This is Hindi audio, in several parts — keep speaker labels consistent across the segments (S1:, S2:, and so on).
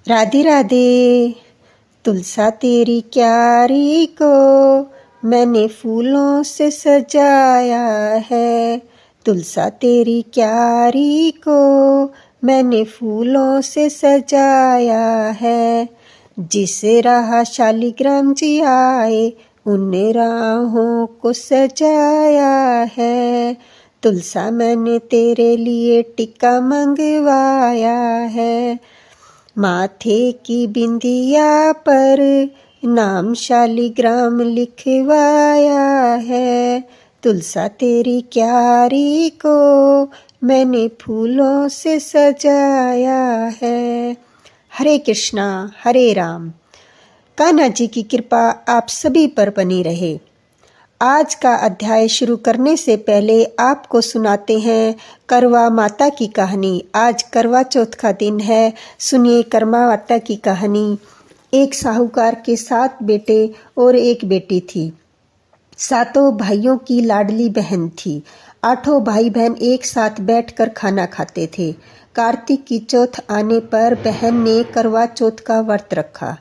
S1: राधे राधे। तुलसा तेरी क्यारी को मैंने फूलों से सजाया है। तुलसा तेरी क्यारी को मैंने फूलों से सजाया है। जिस राह शालिग्राम जी आए उन राहों को सजाया है। तुलसा मैंने तेरे लिए टिक्का मंगवाया है। माथे की बिंदिया पर नाम शालिग्राम लिखवाया है। तुलसा तेरी क्यारी को मैंने फूलों से सजाया है। हरे कृष्णा हरे राम। कान्हा जी की कृपा आप सभी पर बनी रहे। आज का अध्याय शुरू करने से पहले आपको सुनाते हैं करवा माता की कहानी। आज करवा चौथ का दिन है। सुनिए करवा माता की कहानी। एक साहूकार के 7 बेटे और एक बेटी थी। 7 भाइयों की लाडली बहन थी। 8 भाई बहन एक साथ बैठकर खाना खाते थे। कार्तिक की चौथ आने पर बहन ने करवा चौथ का व्रत रखा।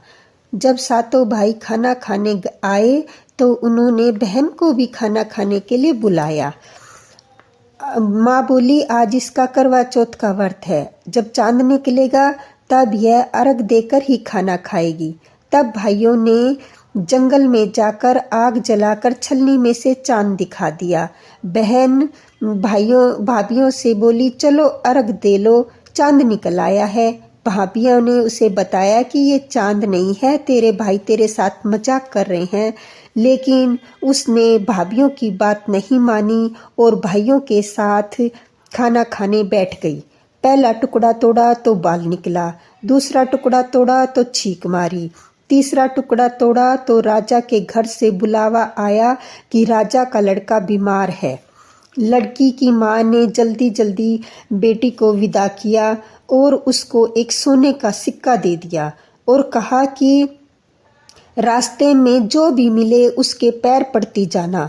S1: जब 7 भाई खाना खाने आए तो उन्होंने बहन को भी खाना खाने के लिए बुलाया। माँ बोली, आज इसका करवा चौथ का व्रत है। जब चांद निकलेगा तब यह अर्घ देकर ही खाना खाएगी। तब भाइयों ने जंगल में जाकर आग जलाकर छलनी में से चांद दिखा दिया। बहन भाभियों से बोली, चलो अर्घ दे लो, चांद निकल आया है। भाभियों ने उसे बताया कि ये चांद नहीं है, तेरे भाई तेरे साथ मजाक कर रहे हैं। लेकिन उसने भाभियों की बात नहीं मानी और भाइयों के साथ खाना खाने बैठ गई। पहला टुकड़ा तोड़ा तो बाल निकला, दूसरा टुकड़ा तोड़ा तो छींक मारी, तीसरा टुकड़ा तोड़ा तो राजा के घर से बुलावा आया कि राजा का लड़का बीमार है। लड़की की माँ ने जल्दी जल्दी बेटी को विदा किया और उसको एक सोने का सिक्का दे दिया और कहा कि रास्ते में जो भी मिले उसके पैर पड़ती जाना।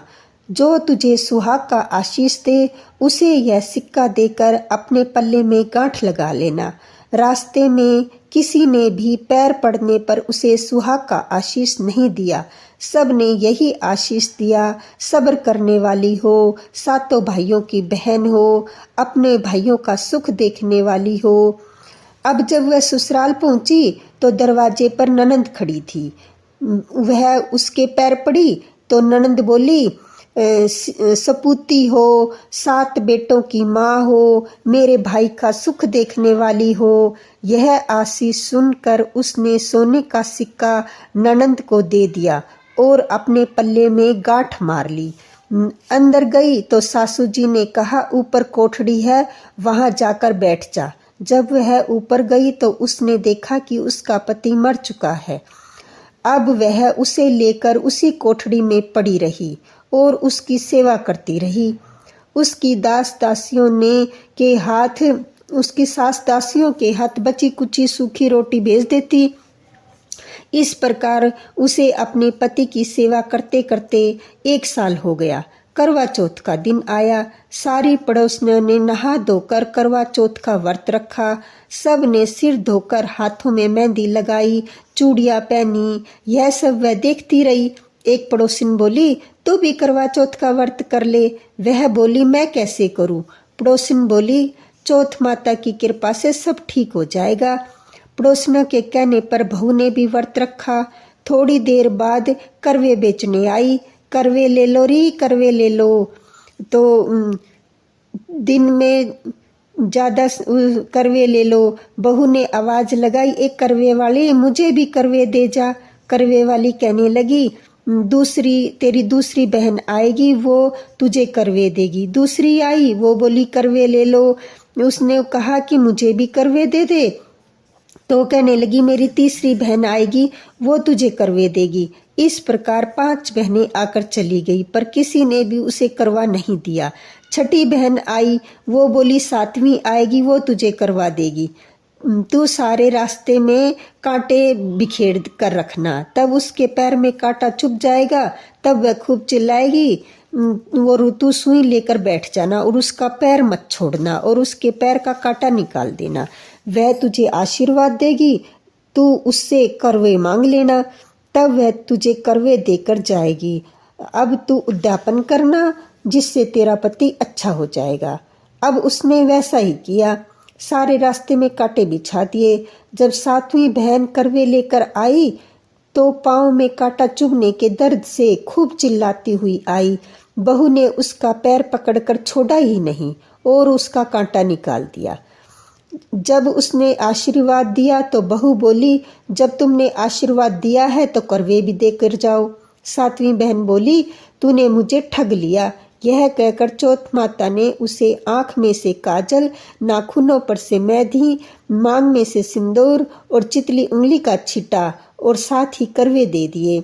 S1: जो तुझे सुहाग का आशीष दे उसे यह सिक्का देकर अपने पल्ले में गांठ लगा लेना। रास्ते में किसी ने भी पैर पड़ने पर उसे सुहाग का आशीष नहीं दिया। सब ने यही आशीष दिया, सब्र करने वाली हो, 7 भाइयों की बहन हो, अपने भाइयों का सुख देखने वाली हो। अब जब वह ससुराल पहुंची तो दरवाजे पर ननंद खड़ी थी। वह उसके पैर पड़ी तो ननंद बोली, सपूती हो, 7 बेटों की माँ हो, मेरे भाई का सुख देखने वाली हो। यह आशीष सुनकर उसने सोने का सिक्का ननंद को दे दिया और अपने पल्ले में गांठ मार ली। अंदर गई तो सासू जी ने कहा, ऊपर कोठड़ी है, वहां जाकर बैठ जा। जब वह ऊपर गई तो उसने देखा कि उसका पति मर चुका है। अब वह उसे लेकर उसी कोठड़ी में पड़ी रही और उसकी सेवा करती रही। उसकी सास दासियों के हाथ बची कुची सूखी रोटी भेज देती। इस प्रकार उसे अपने पति की सेवा करते करते 1 साल हो गया। करवा चौथ का दिन आया। सारी पड़ोसियों ने नहा धोकर करवा चौथ का व्रत रखा। सब ने सिर धोकर हाथों में मेहंदी लगाई, चूड़ियां पहनी। यह सब वह देखती रही। एक पड़ोसिन बोली, तू भी करवा चौथ का व्रत कर ले। वह बोली, मैं कैसे करूं? पड़ोसिन बोली, चौथ माता की कृपा से सब ठीक हो जाएगा। पड़ोसियों के कहने पर बहू ने भी व्रत रखा। थोड़ी देर बाद करवे बेचने आई। करवे ले लो री, करवे ले लो। तो दिन में ज्यादा करवे ले लो। बहू ने आवाज लगाई, एक करवे वाली, मुझे भी करवे दे जा। करवे वाली कहने लगी, तेरी दूसरी बहन आएगी, वो तुझे करवे देगी। दूसरी आई, वो बोली करवे ले लो। उसने कहा कि मुझे भी करवे दे दे। तो कहने लगी, मेरी तीसरी बहन आएगी, वो तुझे करवे देगी। इस प्रकार 5 बहनें आकर चली गई, पर किसी ने भी उसे करवा नहीं दिया। छठी बहन आई, वो बोली 7वीं आएगी, वो तुझे करवा देगी। तू सारे रास्ते में कांटे बिखेर कर रखना, तब उसके पैर में कांटा चुभ जाएगा, तब वह खूब चिल्लाएगी। वो तू सुई लेकर बैठ जाना और उसका पैर मत छोड़ना और उसके पैर का कांटा निकाल देना। वह तुझे आशीर्वाद देगी तू उससे करवे मांग लेना, तब वह तुझे करवे देकर जाएगी। अब तू उद्यापन करना, जिससे तेरा पति अच्छा हो जाएगा। अब उसने वैसा ही किया। सारे रास्ते में कांटे बिछा दिए। जब सातवीं बहन करवे लेकर आई तो पाँव में कांटा चुभने के दर्द से खूब चिल्लाती हुई आई। बहू ने उसका पैर पकड़कर छोड़ा ही नहीं और उसका कांटा निकाल दिया। जब उसने आशीर्वाद दिया तो बहू बोली, जब तुमने आशीर्वाद दिया है तो करवे भी देकर जाओ। सातवीं बहन बोली, तूने मुझे ठग लिया। यह कहकर चौथ माता ने उसे आंख में से काजल, नाखूनों पर से मेहंदी, मांग में से सिंदूर और चितली उंगली का छींटा और साथ ही करवे दे दिए।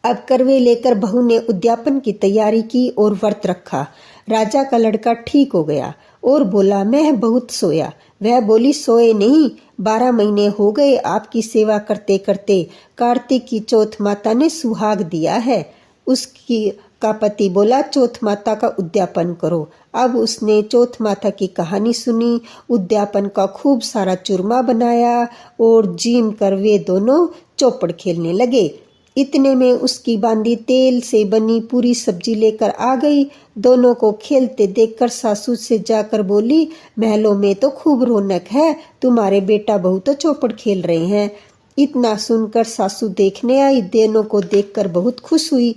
S1: अब करवे लेकर बहू ने उद्यापन की तैयारी की और व्रत रखा। राजा का लड़का ठीक हो गया और बोला, मैं बहुत सोया। वह बोली, सोए नहीं, 12 महीने हो गए आपकी सेवा करते करते। कार्तिक की चौथ माता ने सुहाग दिया है। उसकी का पति बोला, चौथ माता का उद्यापन करो। अब उसने चौथ माता की कहानी सुनी, उद्यापन का खूब सारा चूरमा बनाया और जीम कर वे दोनों चौपड़ खेलने लगे। इतने में उसकी बांदी तेल से बनी पूरी सब्जी लेकर आ गई। दोनों को खेलते देखकर सासू से जाकर बोली, महलों में तो खूब रौनक है, तुम्हारे बेटा बहू तो चौपड़ खेल रहे हैं। इतना सुनकर सासू देखने आई। दोनों को देखकर बहुत खुश हुई।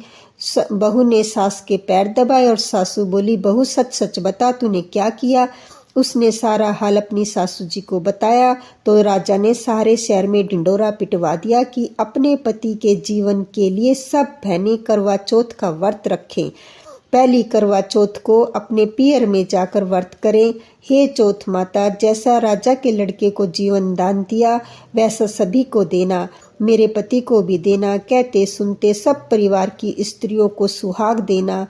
S1: बहू ने सास के पैर दबाए और सासू बोली, बहू सच सच बता, तूने क्या किया। उसने सारा हाल अपनी सासू जी को बताया तो राजा ने सारे शहर में ढिंडोरा पिटवा दिया कि अपने पति के जीवन के लिए सब बहनें करवा चौथ का व्रत रखें। पहली करवा चौथ को अपने पियर में जाकर व्रत करें। हे चौथ माता, जैसा राजा के लड़के को जीवन दान दिया वैसा सभी को देना, मेरे पति को भी देना। कहते सुनते सब परिवार की स्त्रियों को सुहाग देना।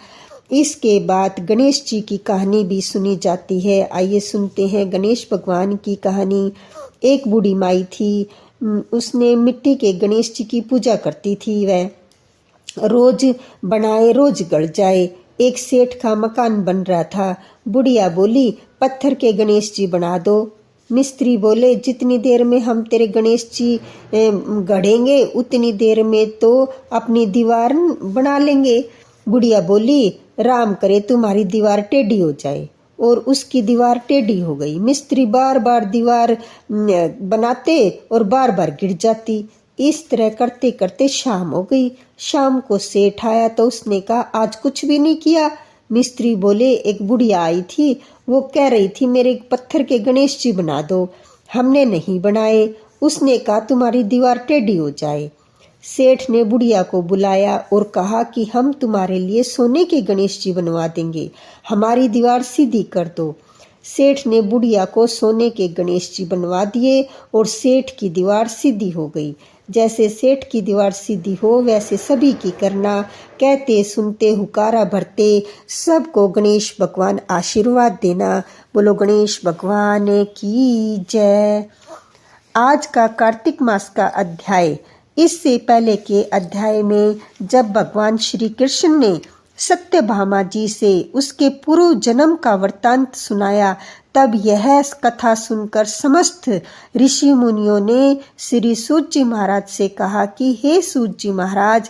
S1: इसके बाद गणेश जी की कहानी भी सुनी जाती है। आइए सुनते हैं गणेश भगवान की कहानी। एक बूढ़ी माई थी, उसने मिट्टी के गणेश जी की पूजा करती थी। वह रोज बनाए रोज गड़ जाए। एक सेठ का मकान बन रहा था। बुढ़िया बोली, पत्थर के गणेश जी बना दो। मिस्त्री बोले, जितनी देर में हम तेरे गणेश जी गढ़ेंगे उतनी देर में तो अपनी दीवार बना लेंगे। बुढ़िया बोली, राम करे तुम्हारी दीवार टेढ़ी हो जाए। और उसकी दीवार टेढ़ी हो गई। मिस्त्री बार बार दीवार बनाते और बार बार गिर जाती। इस तरह करते करते शाम हो गई। शाम को सेठ आया तो उसने कहा, आज कुछ भी नहीं किया। मिस्त्री बोले, एक बुढ़िया आई थी, वो कह रही थी मेरे पत्थर के गणेश जी बना दो। हमने नहीं बनाए। उसने कहा तुम्हारी दीवार टेढ़ी हो जाए। सेठ ने बुढ़िया को बुलाया और कहा कि हम तुम्हारे लिए सोने के गणेश जी बनवा देंगे, हमारी दीवार सीधी कर दो। सेठ ने बुढ़िया को सोने के गणेश जी बनवा दिए और सेठ की दीवार सीधी हो गई। जैसे सेठ की दीवार सीधी हो वैसे सभी की करना। कहते सुनते हुकारा भरते सबको गणेश भगवान आशीर्वाद देना। बोलो गणेश भगवान की जय। आज का कार्तिक मास का अध्याय। इससे पहले के अध्याय में जब भगवान श्री कृष्ण ने सत्यभामा जी से उसके पूर्व जन्म का वृत्तांत सुनाया, तब यह कथा सुनकर समस्त ऋषि मुनियों ने श्री सूत जी महाराज से कहा कि हे सूत जी महाराज,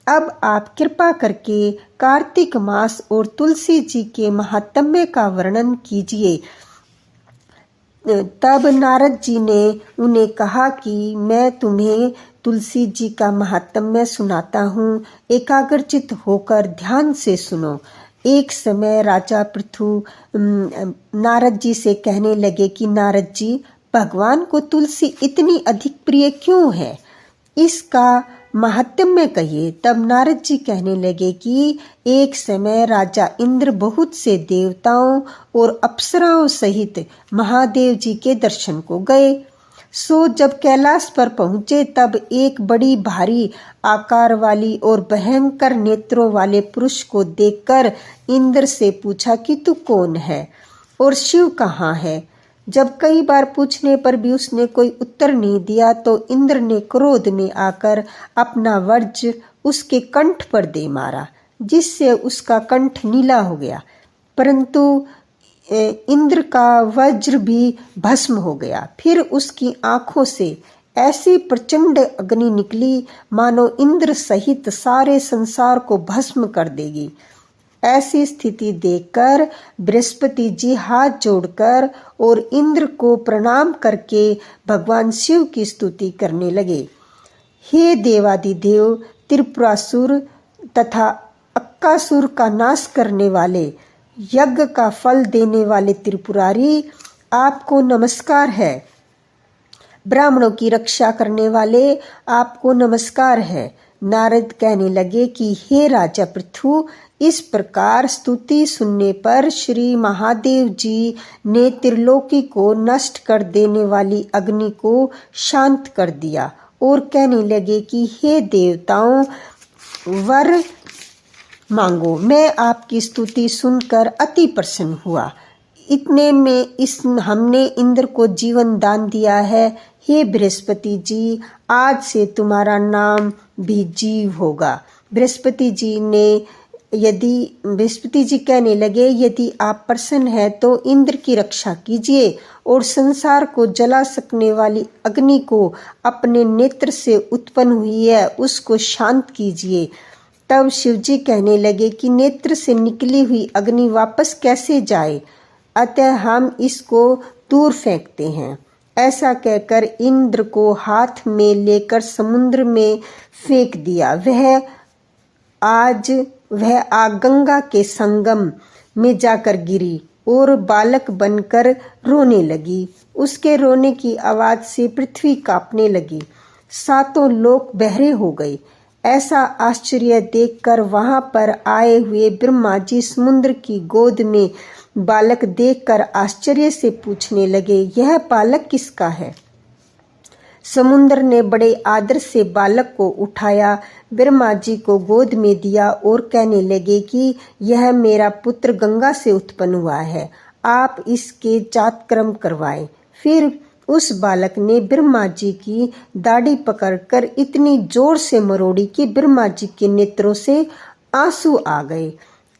S1: अब आप कृपा करके कार्तिक मास और तुलसी जी के महात्म्य का वर्णन कीजिए। तब नारद जी ने उन्हें कहा कि मैं तुम्हें तुलसी जी का महात्म्य सुनाता हूँ, एकाग्रचित होकर ध्यान से सुनो। एक समय राजा पृथु नारद जी से कहने लगे कि नारद जी, भगवान को तुलसी इतनी अधिक प्रिय क्यों है, इसका महात्म्य कहिए। तब नारद जी कहने लगे कि एक समय राजा इंद्र बहुत से देवताओं और अप्सराओं सहित महादेव जी के दर्शन को गए। सो जब कैलाश पर पहुंचे तब एक बड़ी भारी आकार वाली और भयंकर नेत्रों वाले पुरुष को देखकर इंद्र से पूछा कि तू कौन है और शिव कहाँ है। जब कई बार पूछने पर भी उसने कोई उत्तर नहीं दिया तो इंद्र ने क्रोध में आकर अपना वज्र उसके कंठ पर दे मारा, जिससे उसका कंठ नीला हो गया। परंतु इंद्र का वज्र भी भस्म हो गया। फिर उसकी आंखों से ऐसी प्रचंड अग्नि निकली मानो इंद्र सहित सारे संसार को भस्म कर देगी। ऐसी स्थिति देखकर बृहस्पति जी हाथ जोड़कर और इंद्र को प्रणाम करके भगवान शिव की स्तुति करने लगे। हे देवादिदेव, त्रिपुरासुर तथा अक्कासुर का नाश करने वाले, यज्ञ का फल देने वाले त्रिपुरारी, आपको नमस्कार है। ब्राह्मणों की रक्षा करने वाले, आपको नमस्कार है। नारद कहने लगे कि हे राजा पृथु, इस प्रकार स्तुति सुनने पर श्री महादेव जी ने त्रिलोकी को नष्ट कर देने वाली अग्नि को शांत कर दिया और कहने लगे कि हे देवताओं, वर मांगो। मैं आपकी स्तुति सुनकर अति प्रसन्न हुआ। इतने में हमने इंद्र को जीवन दान दिया है। हे बृहस्पति जी, आज से तुम्हारा नाम भी जीव होगा। बृहस्पति जी कहने लगे, यदि आप प्रसन्न हैं तो इंद्र की रक्षा कीजिए और संसार को जला सकने वाली अग्नि को अपने नेत्र से उत्पन्न हुई है उसको शांत कीजिए। तब शिवजी कहने लगे कि नेत्र से निकली हुई अग्नि वापस कैसे जाए, अतः हम इसको दूर फेंकते हैं। ऐसा कहकर इंद्र को हाथ में लेकर समुद्र में फेंक दिया। वह आग गंगा के संगम में जाकर गिरी और बालक बनकर रोने लगी। उसके रोने की आवाज से पृथ्वी कांपने लगी। सातों लोक बहरे हो गए। ऐसा आश्चर्य देखकर वहां पर आए हुए ब्रह्मा जी समुद्र की गोद में बालक देखकर आश्चर्य से पूछने लगे, यह बालक किसका है? समुद्र ने बड़े आदर से बालक को उठाया, ब्रह्मा जी को गोद में दिया और कहने लगे कि यह मेरा पुत्र गंगा से उत्पन्न हुआ है, आप इसके जातकर्म करवाएं। फिर उस बालक ने ब्रह्मा जी की दाढ़ी पकड़कर इतनी जोर से मरोड़ी कि ब्रह्मा जी के नेत्रों से आंसू आ गए।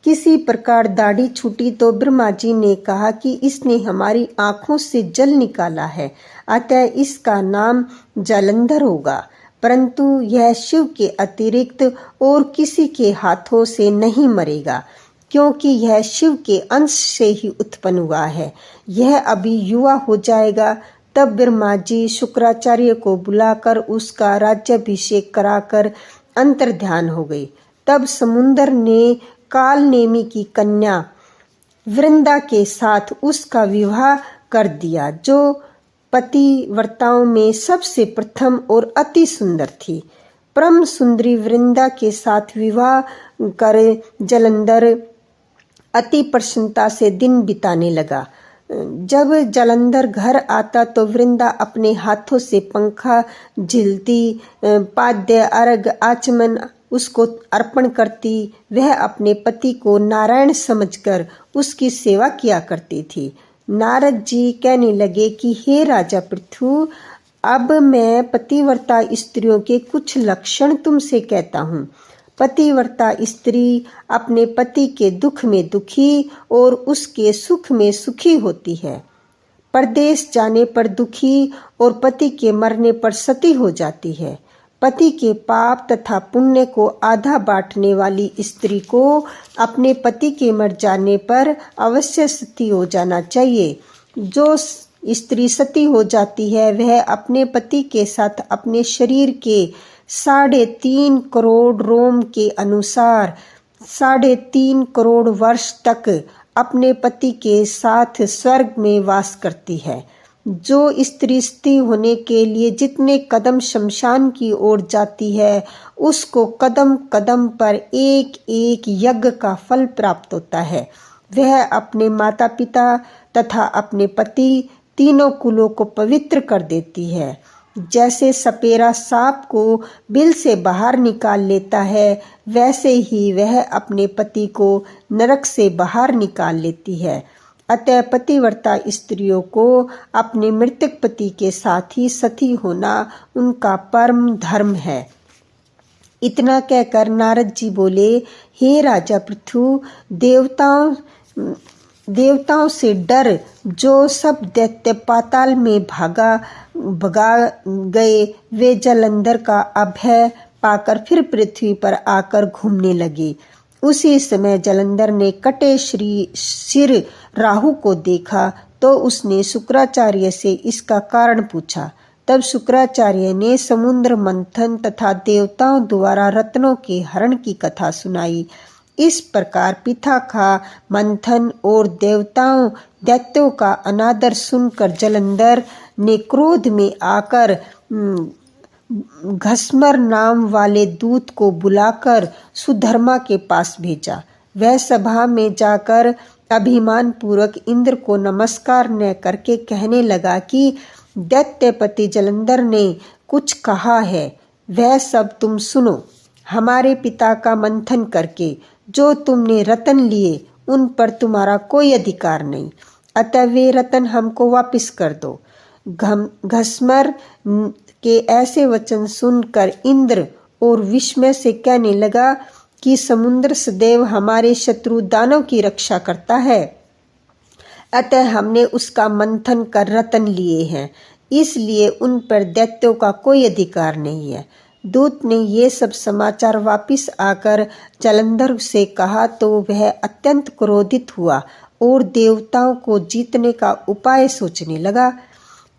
S1: किसी प्रकार दाढ़ी छूटी तो ब्रह्मा जी ने कहा कि इसने हमारी आंखों से जल निकाला है, अतः इसका नाम जालंधर होगा। परंतु यह शिव के अतिरिक्त और किसी के हाथों से नहीं मरेगा, क्योंकि यह शिव के अंश से ही उत्पन्न हुआ है। यह अभी युवा हो जाएगा। तब ब्रह्मा जी शुक्राचार्य को बुलाकर उसका राज्याभिषेक कराकर अंतर्ध्यान हो गए। तब समुद्र ने कालनेमी की कन्या वृंदा के साथ उसका विवाह कर दिया, जो पतिव्रताओं में सबसे प्रथम और अति सुंदर थी। परम सुंदरी वृंदा के साथ विवाह कर जालंधर अति प्रसन्नता से दिन बिताने लगा। जब जालंधर घर आता तो वृंदा अपने हाथों से पंखा झिलती, पाद्य अर्घ आचमन उसको अर्पण करती। वह अपने पति को नारायण समझकर उसकी सेवा किया करती थी। नारद जी कहने लगे कि हे राजा पृथु, अब मैं पतिव्रता स्त्रियों के कुछ लक्षण तुमसे कहता हूँ। पतिव्रता स्त्री अपने पति के दुख में दुखी और उसके सुख में सुखी होती है। परदेश जाने पर दुखी और पति के मरने पर सती हो जाती है। पति के पाप तथा पुण्य को आधा बांटने वाली स्त्री को अपने पति के मर जाने पर अवश्य सती हो जाना चाहिए। जो स्त्री सती हो जाती है वह अपने पति के साथ अपने शरीर के 3.5 करोड़ रोम के अनुसार 3.5 करोड़ वर्ष तक अपने पति के साथ स्वर्ग में वास करती है। जो स्त्री सती होने के लिए जितने कदम शमशान की ओर जाती है, उसको कदम कदम पर एक एक यज्ञ का फल प्राप्त होता है। वह अपने माता पिता तथा अपने पति तीनों कुलों को पवित्र कर देती है। जैसे सपेरा सांप को बिल से बाहर निकाल लेता है, वैसे ही वह अपने पति को नरक से बाहर निकाल लेती है। अतः पतिव्रता स्त्रियों को अपने मृतक पति के साथ ही सती होना उनका परम धर्म है। इतना कहकर नारद जी बोले, हे राजा पृथु, देवताओं से डर जो सब दैत्य पाताल में भागा भगा गए। वे जलंधर का अभय पाकर फिर पृथ्वी पर आकर घूमने लगे। उसी समय जलंधर ने कटे सिर राहु को देखा तो उसने शुक्राचार्य से इसका कारण पूछा। तब शुक्राचार्य ने समुद्र मंथन तथा देवताओं द्वारा रत्नों के हरण की कथा सुनाई। इस प्रकार पिता का मंथन और दैत्यों का अनादर सुनकर जलंधर ने क्रोध में आकर घस्मर नाम वाले दूत को बुलाकर सुधर्मा के पास भेजा। वह सभा में जाकर अभिमान पूर्वक इंद्र को नमस्कार न करके कहने लगा कि दैत्यपति जलंधर ने कुछ कहा है, वह सब तुम सुनो। हमारे पिता का मंथन करके जो तुमने रतन लिए उन पर तुम्हारा कोई अधिकार नहीं, अतः वे रतन हमको वापस कर दो। घस्मर के ऐसे वचन सुनकर इंद्र और विस्मय से कहने लगा कि समुद्र सदैव हमारे शत्रु दानव की रक्षा करता है, अतः हमने उसका मंथन कर रतन लिए हैं, इसलिए उन पर दैत्यों का कोई अधिकार नहीं है। दूत ने ये सब समाचार वापिस आकर जलंधर से कहा तो वह अत्यंत क्रोधित हुआ और देवताओं को जीतने का उपाय सोचने लगा।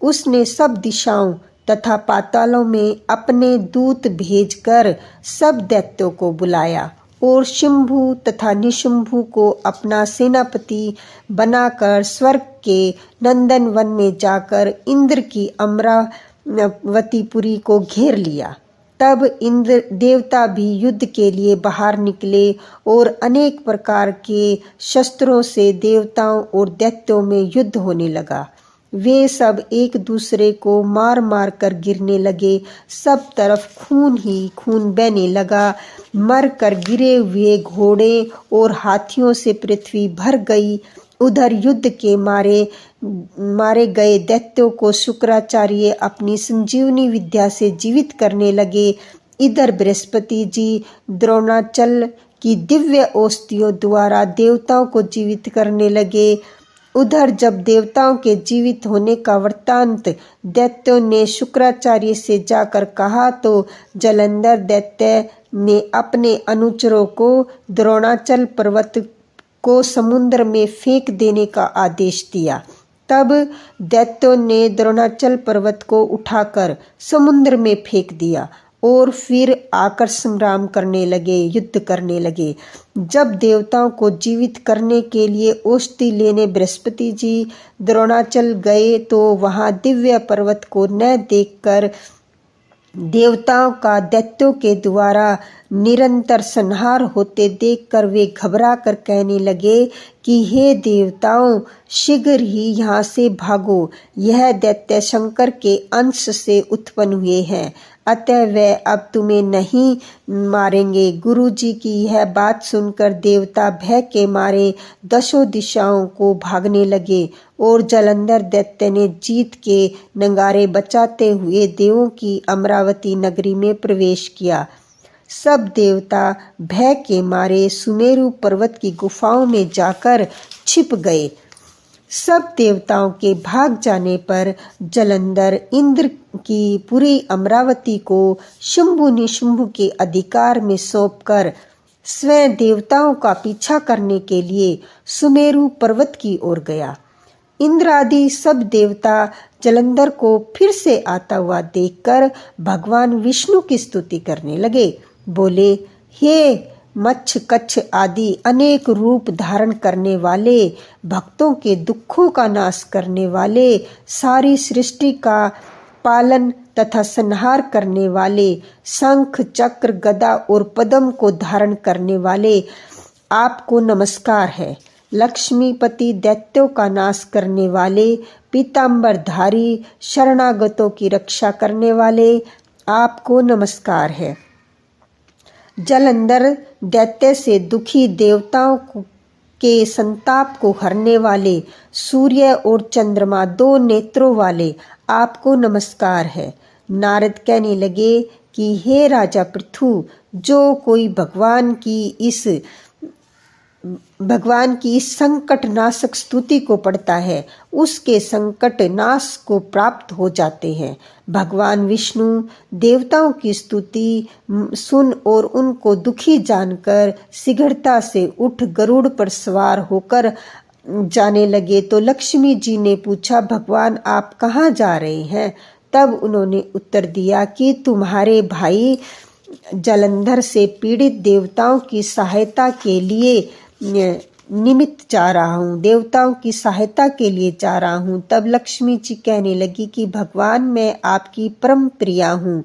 S1: उसने सब दिशाओं तथा पातालों में अपने दूत भेजकर सब दैत्यों को बुलाया और शुंभु तथा निशुंभु को अपना सेनापति बनाकर स्वर्ग के नंदन वन में जाकर इंद्र की अमरावतीपुरी को घेर लिया। तब इंद्र देवता भी युद्ध के लिए बाहर निकले और अनेक प्रकार के शस्त्रों से देवताओं और दैत्यों में युद्ध होने लगा। वे सब एक दूसरे को मार मार कर गिरने लगे। सब तरफ खून ही खून बहने लगा। मर कर गिरे हुए घोड़े और हाथियों से पृथ्वी भर गई। उधर युद्ध के मारे गए दैत्यों को शुक्राचार्य अपनी संजीवनी विद्या से जीवित करने लगे। इधर बृहस्पति जी द्रोणाचल की दिव्य औषधियों द्वारा देवताओं को जीवित करने लगे। उधर जब देवताओं के जीवित होने का वृत्तांत दैत्यों ने शुक्राचार्य से जाकर कहा तो जलंधर दैत्य ने अपने अनुचरों को द्रोणाचल पर्वत को समुद्र में फेंक देने का आदेश दिया। तब दैत्यों ने द्रोणाचल पर्वत को उठाकर समुद्र में फेंक दिया और फिर आकर संग्राम करने लगे, युद्ध करने लगे। जब देवताओं को जीवित करने के लिए औषधि लेने बृहस्पति जी द्रोणाचल गए तो वहां दिव्य पर्वत को न देखकर देवताओं का दैत्यों के द्वारा निरंतर संहार होते देखकर वे घबरा कर कहने लगे कि हे देवताओं, शीघ्र ही यहाँ से भागो। यह दैत्य शंकर के अंश से उत्पन्न हुए हैं, अतः वे अब तुम्हें नहीं मारेंगे। गुरु जी की यह बात सुनकर देवता भय के मारे दशों दिशाओं को भागने लगे और जलंधर दैत्य ने जीत के नगारे बजाते हुए देवों की अमरावती नगरी में प्रवेश किया। सब देवता भय के मारे सुमेरु पर्वत की गुफाओं में जाकर छिप गए। सब देवताओं के भाग जाने पर जलंधर इंद्र की पूरी अमरावती को शुंभु निशुंभु के अधिकार में सौंपकर स्वयं देवताओं का पीछा करने के लिए सुमेरु पर्वत की ओर गया। इंद्र आदि सब देवता जलंधर को फिर से आता हुआ देखकर भगवान विष्णु की स्तुति करने लगे। बोले, हे मच्छ कच्छ आदि अनेक रूप धारण करने वाले, भक्तों के दुखों का नाश करने वाले, सारी सृष्टि का पालन तथा संहार करने वाले, शंख चक्र गदा और पद्म को धारण करने वाले, आपको नमस्कार है। लक्ष्मीपति दैत्यों का नाश करने वाले, पीतांबरधारी शरणागतों की रक्षा करने वाले, आपको नमस्कार है। जलंधर दैत्य से दुखी देवताओं के संताप को हरने वाले, सूर्य और चंद्रमा दो नेत्रों वाले, आपको नमस्कार है। नारद कहने लगे कि हे राजा पृथु, जो कोई भगवान की इस भगवान की संकट नाशक स्तुति को पढ़ता है, उसके संकट नाश को प्राप्त हो जाते हैं। भगवान विष्णु देवताओं की स्तुति सुन और उनको दुखी जानकर शीघ्रता से उठ गरुड़ पर सवार होकर जाने लगे तो लक्ष्मी जी ने पूछा, भगवान आप कहाँ जा रहे हैं? तब उन्होंने उत्तर दिया कि तुम्हारे भाई जलंधर से पीड़ित देवताओं की सहायता के लिए निमित्त जा रहा हूँ, देवताओं की सहायता के लिए जा रहा हूँ। तब लक्ष्मी जी कहने लगी कि भगवान मैं आपकी परम प्रिया हूँ,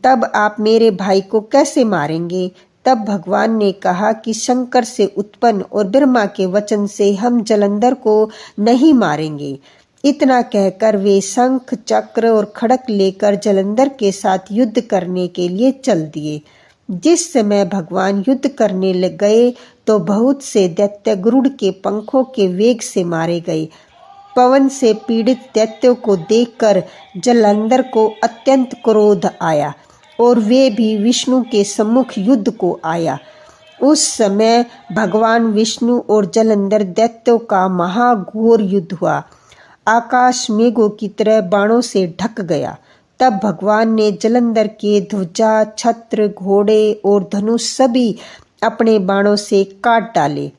S1: तब आप मेरे भाई को कैसे मारेंगे? तब भगवान ने कहा कि शंकर से उत्पन्न और ब्रह्मा के वचन से हम जलंधर को नहीं मारेंगे। इतना कहकर वे शंख चक्र और खड़क लेकर जलंधर के साथ युद्ध करने के लिए चल दिए। जिस समय भगवान युद्ध करने लग गए तो बहुत से दैत्य गरुड़ के पंखों के वेग से मारे गए। पवन से पीड़ित दैत्यों को देखकर जलंधर को अत्यंत क्रोध आया और वे भी विष्णु के सम्मुख युद्ध को आया। उस समय भगवान विष्णु और जलंधर दैत्यों का महाघोर युद्ध हुआ। आकाश मेघों की तरह बाणों से ढक गया। तब भगवान ने जलंधर के ध्वजा, छत्र, घोड़े और धनुष सभी अपने बाणों से काट डाले।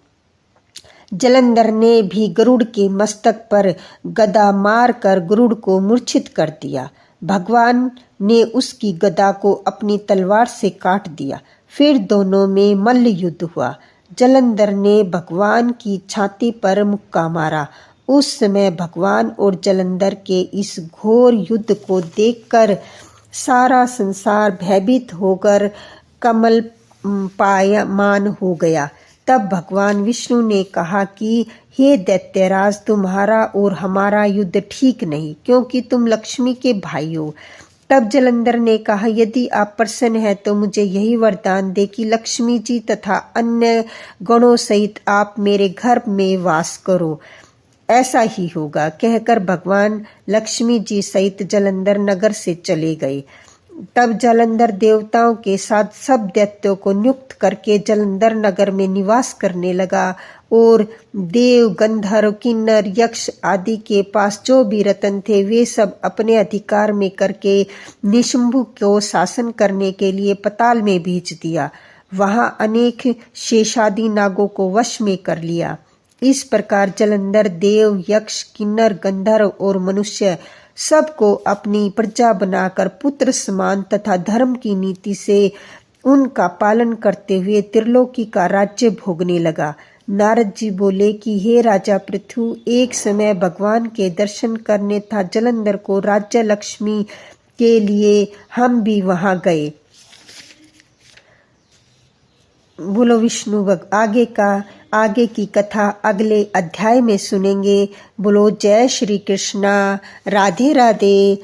S1: जलंधर ने भी गरुड़ के मस्तक पर गदा मारकर गरुड़ को मूर्छित कर दिया। भगवान ने उसकी गदा को अपनी तलवार से काट दिया। फिर दोनों में मल्ल युद्ध हुआ। जलंधर ने भगवान की छाती पर मुक्का मारा। उस समय भगवान और जलंधर के इस घोर युद्ध को देखकर सारा संसार भयभीत होकर कमल पायमान हो गया। तब भगवान विष्णु ने कहा कि हे दैत्यराज, तुम्हारा और हमारा युद्ध ठीक नहीं, क्योंकि तुम लक्ष्मी के भाई हो। तब जलंधर ने कहा, यदि आप प्रसन्न हैं तो मुझे यही वरदान दे कि लक्ष्मी जी तथा अन्य गणों सहित आप मेरे घर में वास करो, ऐसा ही होगा। कहकर भगवान लक्ष्मी जी सहित जलंधर नगर से चले गए। तब जलंधर देवताओं के साथ सब दैत्यों को नियुक्त करके जलंधर नगर में निवास करने लगा और देव, गंधर्व, किन्नर, यक्ष आदि के पास जो भी रत्न थे वे सब अपने अधिकार में करके निशंभु को शासन करने के लिए पताल में भेज दिया। वहां अनेक शेषादि नागों को वश में कर लिया। इस प्रकार जलंधर देव, यक्ष, किन्नर, गंधर्व और मनुष्य सबको अपनी प्रजा बनाकर पुत्र समान तथा धर्म की नीति से उनका पालन करते हुए त्रिलोकी का राज्य भोगने लगा। नारद जी बोले कि हे राजा पृथु, एक समय भगवान के दर्शन करने था जलंधर को राज्य लक्ष्मी के लिए हम भी वहां गए। बोलो विष्णु आगे की कथा अगले अध्याय में सुनेंगे। बोलो जय श्री कृष्णा, राधे राधे।